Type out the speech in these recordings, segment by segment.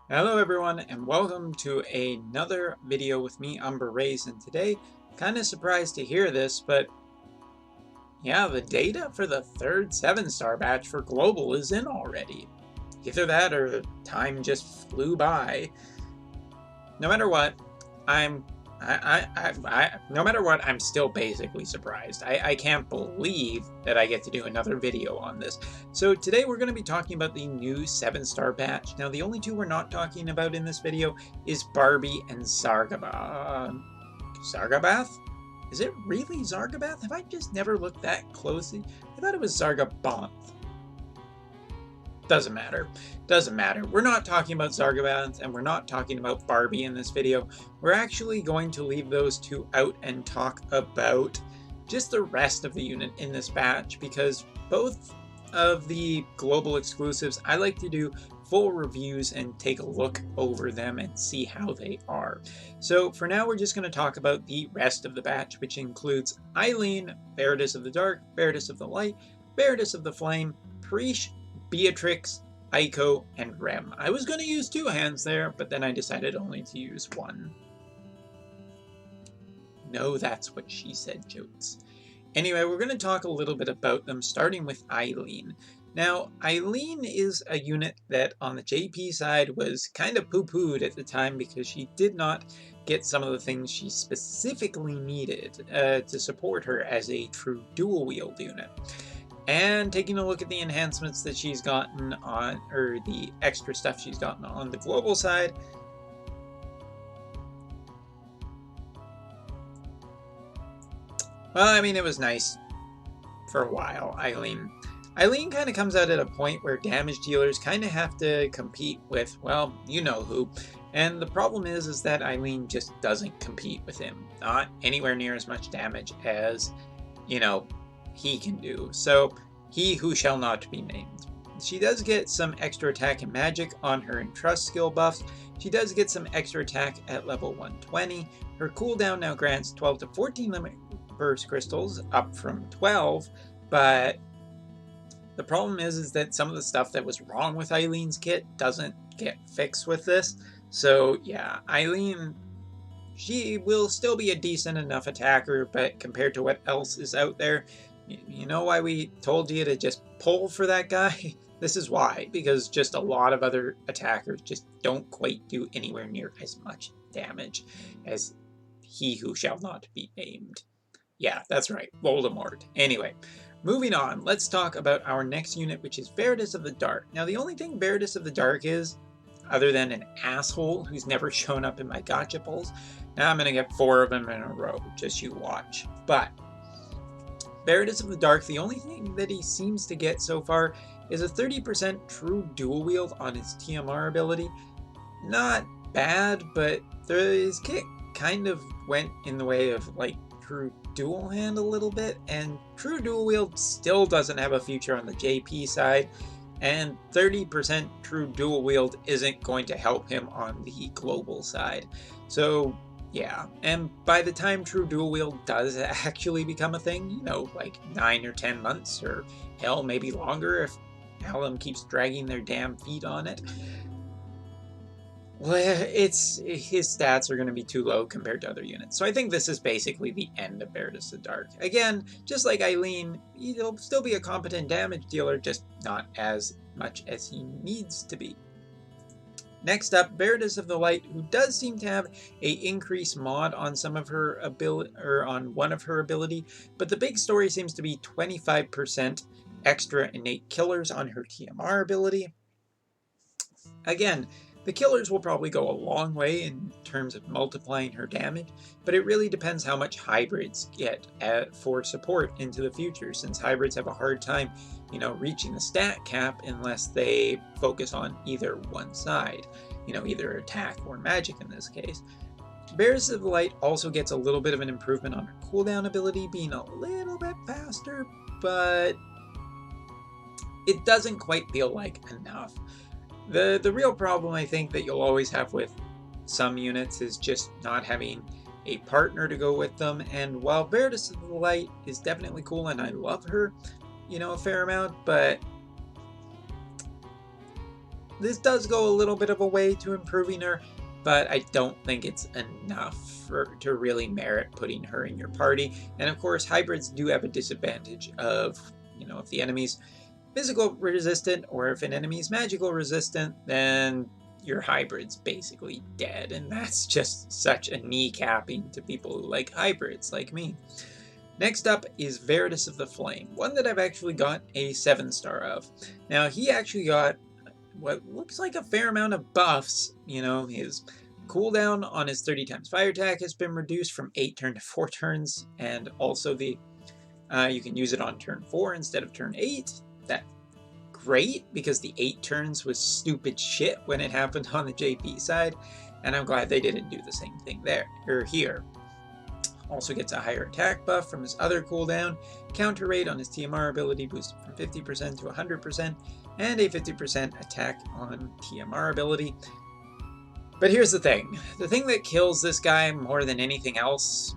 Hello everyone and welcome to another video with me, Umber Rays, and today, kind of surprised to hear this, but yeah, the data for the third 7-star batch for Global is in already. Either that or time just flew by. No matter what, I'm no matter what, I'm still basically surprised. I can't believe that I get to do another video on this. So today we're going to be talking about the new 7-star batch. Now the only two we're not talking about in this video is Barbie and Zargabath. Zargabath? Is it really Zargabath? Have I just never looked that closely? I thought it was Zargabanth. Doesn't matter. Doesn't matter. We're not talking about Zargabanth and we're not talking about Barbie in this video. We're actually going to leave those two out and talk about just the rest of the unit in this batch, because both of the global exclusives, I like to do full reviews and take a look over them and see how they are. So for now, we're just going to talk about the rest of the batch, which includes Eileen, Beatrix of the Dark, Beatrix of the Light, Beatrix of the Flame, Preesh, Beatrix, Aiko, and Rem. I was going to use two hands there, but then I decided only to use one. No, that's what she said, jokes. Anyway, we're going to talk a little bit about them, starting with Eileen. Now, Eileen is a unit that on the JP side was kind of poo-pooed at the time because she did not get some of the things she specifically needed to support her as a true dual-wield unit. And taking a look at the enhancements that she's gotten on, or the extra stuff she's gotten on the global side, well, I mean, it was nice for a while. Eileen kind of comes out at a point where damage dealers kind of have to compete with, well, you know who. And the problem is that Eileen just doesn't compete with him. Not anywhere near as much damage as, you know, he can do. So, he who shall not be named. She does get some extra attack and magic on her Entrust skill buffs. She does get some extra attack at level 120. Her cooldown now grants 12 to 14 limit burst crystals, up from 12, but the problem is that some of the stuff that was wrong with Eileen's kit doesn't get fixed with this. So yeah, Eileen, she will still be a decent enough attacker, but compared to what else is out there, you know why we told you to just pull for that guy? This is why, because just a lot of other attackers just don't quite do anywhere near as much damage as he who shall not be named. Yeah, that's right, Voldemort. Anyway, moving on, let's talk about our next unit, which is Beatrix of the Dark. Now, the only thing Beatrix of the Dark is, other than an asshole who's never shown up in my gotcha pulls, now I'm going to get 4 of them in a row, just you watch. But Beatrix of the Dark, the only thing that he seems to get so far is a 30% true dual wield on his TMR ability. Not bad, but his kit kind of went in the way of like true dual hand a little bit, and true dual wield still doesn't have a future on the JP side, and 30% true dual wield isn't going to help him on the global side. So yeah, and by the time true dual wield does actually become a thing, you know, like 9 or 10 months, or hell, maybe longer if Alum keeps dragging their damn feet on it, well, his stats are going to be too low compared to other units. So I think this is basically the end of Beatrix the Dark. Again, just like Eileen, he'll still be a competent damage dealer, just not as much as he needs to be. Next up, Beatrix of the Light, who does seem to have a increased mod on some of her ability, or on one of her ability, but the big story seems to be 25% extra innate killers on her TMR ability. Again, the killers will probably go a long way in terms of multiplying her damage, but it really depends how much hybrids get for support into the future, since hybrids have a hard time, you know, reaching the stat cap unless they focus on either one side, you know, either attack or magic in this case. Beatrix of the Light also gets a little bit of an improvement on her cooldown ability, being a little bit faster, but it doesn't quite feel like enough. The real problem I think that you'll always have with some units is just not having a partner to go with them, and while Beatrix of the Light is definitely cool and I love her, you know, a fair amount, but this does go a little bit of a way to improving her, but I don't think it's enough to really merit putting her in your party. And of course, hybrids do have a disadvantage of, if the enemy's physical resistant or if an enemy's magical resistant, then your hybrid's basically dead. And that's just such a kneecapping to people who like hybrids like me. Next up is Beatrix of the Flame, one that I've actually got a 7-star of. Now, he actually got what looks like a fair amount of buffs. His cooldown on his 30 times fire attack has been reduced from 8 turns to 4 turns, and also you can use it on turn 4 instead of turn 8. That's great, because the 8 turns was stupid shit when it happened on the JP side, and I'm glad they didn't do the same thing there, or here. Also gets a higher attack buff from his other cooldown, counter rate on his TMR ability boosted from 50% to 100%, and a 50% attack on TMR ability. But here's the thing that kills this guy more than anything else,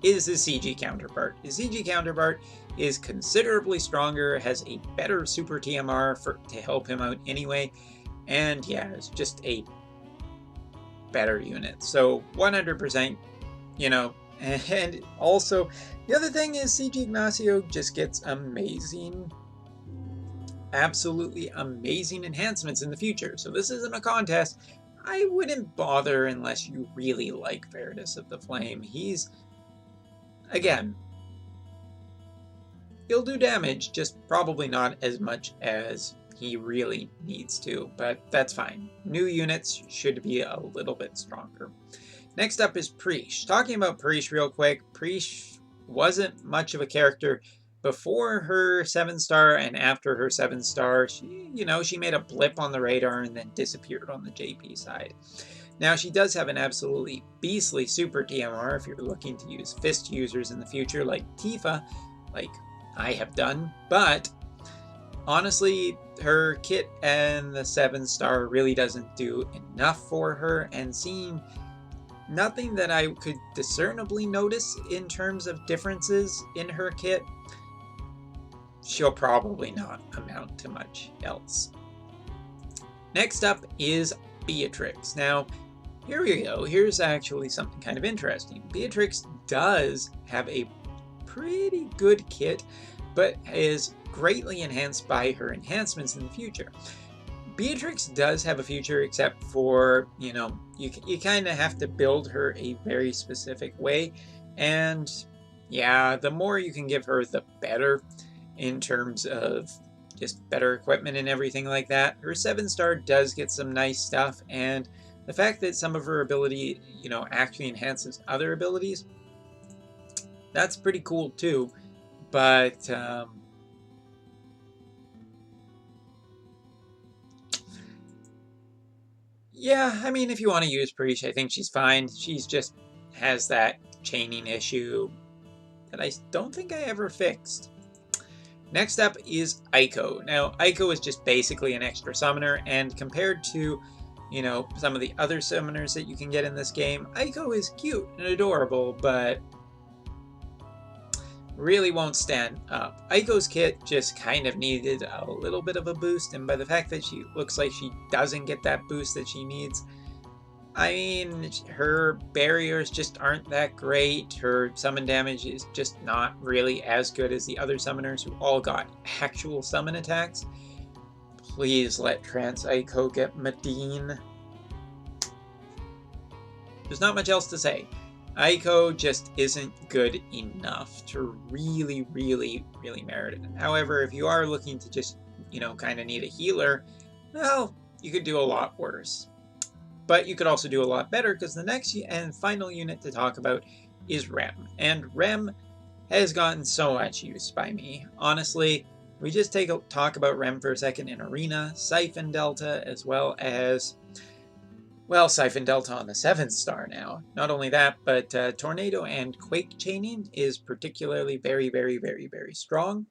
is his CG counterpart. His CG counterpart is considerably stronger, has a better super TMR to help him out anyway, and yeah, it's just a better unit. So 100%, and also the other thing is CG Ignacio just gets absolutely amazing enhancements in the future. So this isn't a contest. I wouldn't bother unless you really like Beatrix of the Flame. Again, he'll do damage, just probably not as much as he really needs to, but that's fine. New units should be a little bit stronger. Next up is Preesh. Talking about Preesh real quick, Preesh wasn't much of a character before her 7-star, and after her 7-star, she made a blip on the radar and then disappeared on the JP side. Now, she does have an absolutely beastly super TMR if you're looking to use fist users in the future, like Tifa, like I have done, but honestly, her kit and the 7-star really doesn't do enough for her, and seeing nothing that I could discernibly notice in terms of differences in her kit, she'll probably not amount to much else. Next up is Beatrix. Now, here we go. Here's actually something kind of interesting. Beatrix does have a pretty good kit, but is greatly enhanced by her enhancements in the future. Beatrix does have a future, except for, you kind of have to build her a very specific way, and yeah, the more you can give her, the better, in terms of just better equipment and everything like that. Her 7-star does get some nice stuff, and the fact that some of her ability, actually enhances other abilities, that's pretty cool too. But yeah, I mean, if you want to use Preesh, I think she's fine. She's just has that chaining issue that I don't think I ever fixed. Next up is Aiko. Now, Aiko is just basically an extra summoner, and compared to, some of the other summoners that you can get in this game, Aiko is cute and adorable, but really won't stand up. Aiko's kit just kind of needed a little bit of a boost, and by the fact that she looks like she doesn't get that boost that she needs, I mean, her barriers just aren't that great. Her summon damage is just not really as good as the other summoners who all got actual summon attacks. Please let Trans Aiko get Medine. There's not much else to say. Aiko just isn't good enough to really, really, really merit it. However, if you are looking to just, kind of need a healer, well, you could do a lot worse. But you could also do a lot better, because the next and final unit to talk about is Rem. And Rem has gotten so much use by me. Honestly, we just talk about Rem for a second in Arena, Siphon Delta, as well as, well, Siphon Delta on the 7-star now. Not only that, but Tornado and Quake chaining is particularly very, very, very, very strong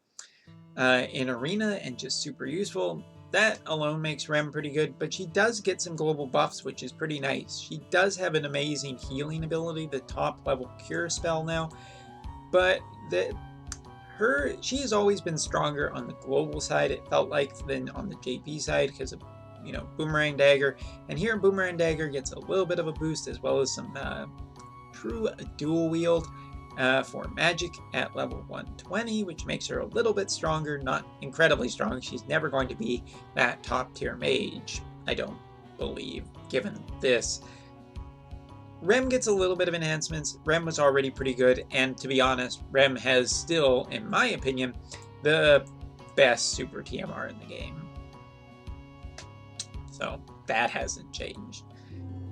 in Arena, and just super useful. That alone makes Rem pretty good, but she does get some global buffs, which is pretty nice. She does have an amazing healing ability, the top level cure spell now, but she has always been stronger on the global side, it felt like, than on the JP side because of, you know, Boomerang Dagger. And here Boomerang Dagger gets a little bit of a boost as well as some true dual wield for magic at level 120, which makes her a little bit stronger, not incredibly strong. She's never going to be that top tier mage, I don't believe, given this. Rem gets a little bit of enhancements. Rem was already pretty good, and to be honest, Rem has still, in my opinion, the best super TMR in the game. So that hasn't changed.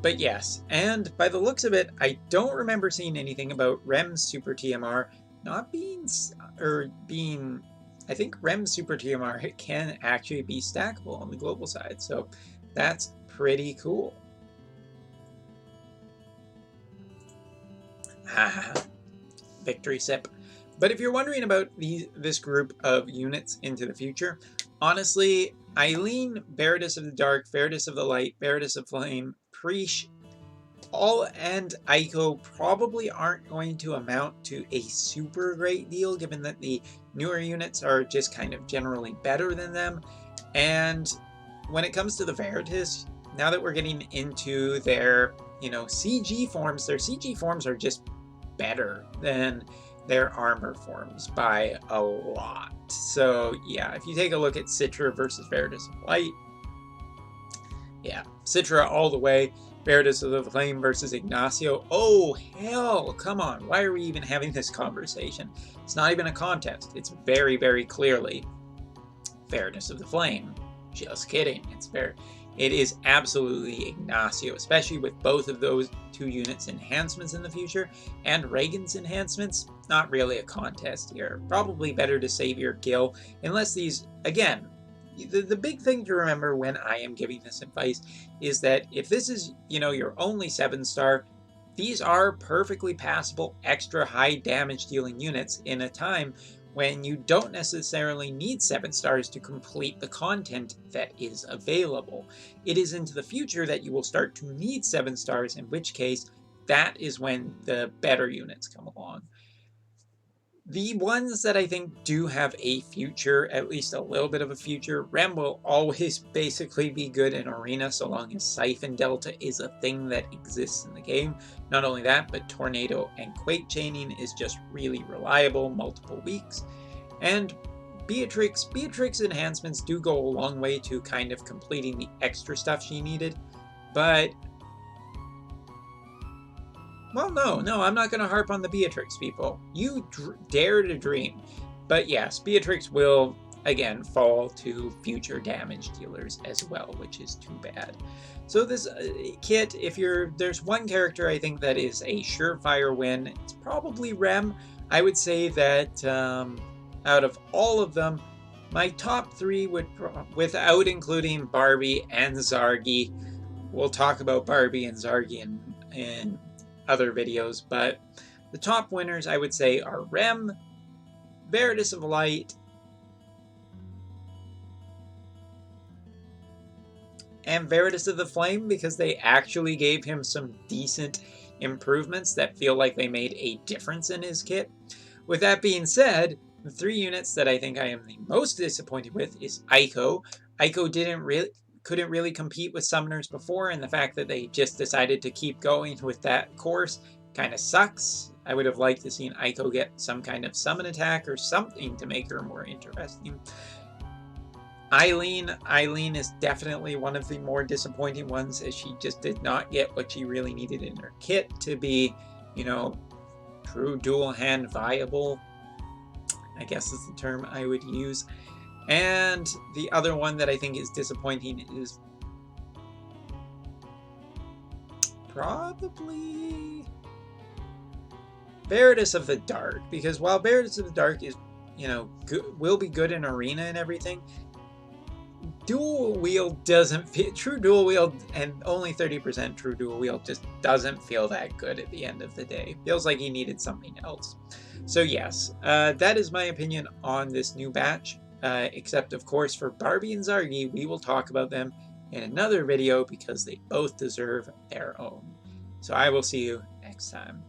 But yes, and by the looks of it, I don't remember seeing anything about Rem's super TMR not being, I think Rem's super TMR can actually be stackable on the global side, so that's pretty cool. Victory sip. But if you're wondering about this group of units into the future, honestly, Eileen, Veritas of the Dark, Veritas of the Light, Veritas of Flame, Preesh, and Aiko probably aren't going to amount to a super great deal, given that the newer units are just kind of generally better than them. And when it comes to the Veritas, now that we're getting into their, you know, CG forms, their CG forms are just better than their armor forms by a lot. So yeah, if you take a look at Citra versus Veritas of Light, yeah, Citra all the way. Veritas of the Flame versus Ignacio. Oh, hell, come on. Why are we even having this conversation? It's not even a contest. It's very, very clearly Veritas of the Flame. Just kidding. It is absolutely Ignacio, especially with both of those two units' enhancements in the future, and Reagan's enhancements. Not really a contest here. Probably better to save your kill, unless these, again, the big thing to remember when I am giving this advice is that if this is, you know, your only 7-star, these are perfectly passable extra high damage dealing units in a time when you don't necessarily need 7 stars to complete the content that is available. It is into the future that you will start to need 7 stars, in which case that is when the better units come along. The ones that I think do have a future, at least a little bit of a future, Rem will always basically be good in Arena so long as Siphon Delta is a thing that exists in the game. Not only that, but Tornado and Quake Chaining is just really reliable multiple weeks. And Beatrix enhancements do go a long way to kind of completing the extra stuff she needed, but well, no, I'm not going to harp on the Beatrix, people. You dare to dream. But yes, Beatrix will, again, fall to future damage dealers as well, which is too bad. So this kit, there's one character I think that is a surefire win, it's probably Rem. I would say that out of all of them, my top 3 would, without including Barbie and Zargi, we'll talk about Barbie and Zargi in other videos, but the top winners I would say are Rem, Veritas of Light, and Veritas of the Flame, because they actually gave him some decent improvements that feel like they made a difference in his kit. With that being said, the 3 units that I think I am the most disappointed with is Aiko. Aiko couldn't really compete with summoners before, and the fact that they just decided to keep going with that course kind of sucks. I would have liked to see Aiko get some kind of summon attack or something to make her more interesting. Eileen is definitely one of the more disappointing ones, as she just did not get what she really needed in her kit to be, you know, true dual hand viable, I guess is the term I would use. And the other one that I think is disappointing is probably Veritas of the Dark, because while Veritas of the Dark is, you know, will be good in Arena and everything, dual wield doesn't fit. True dual wield and only 30% true dual wield just doesn't feel that good at the end of the day. Feels like he needed something else. So yes, that is my opinion on this new batch. Except, of course, for Barbie and Zargi, we will talk about them in another video because they both deserve their own. So I will see you next time.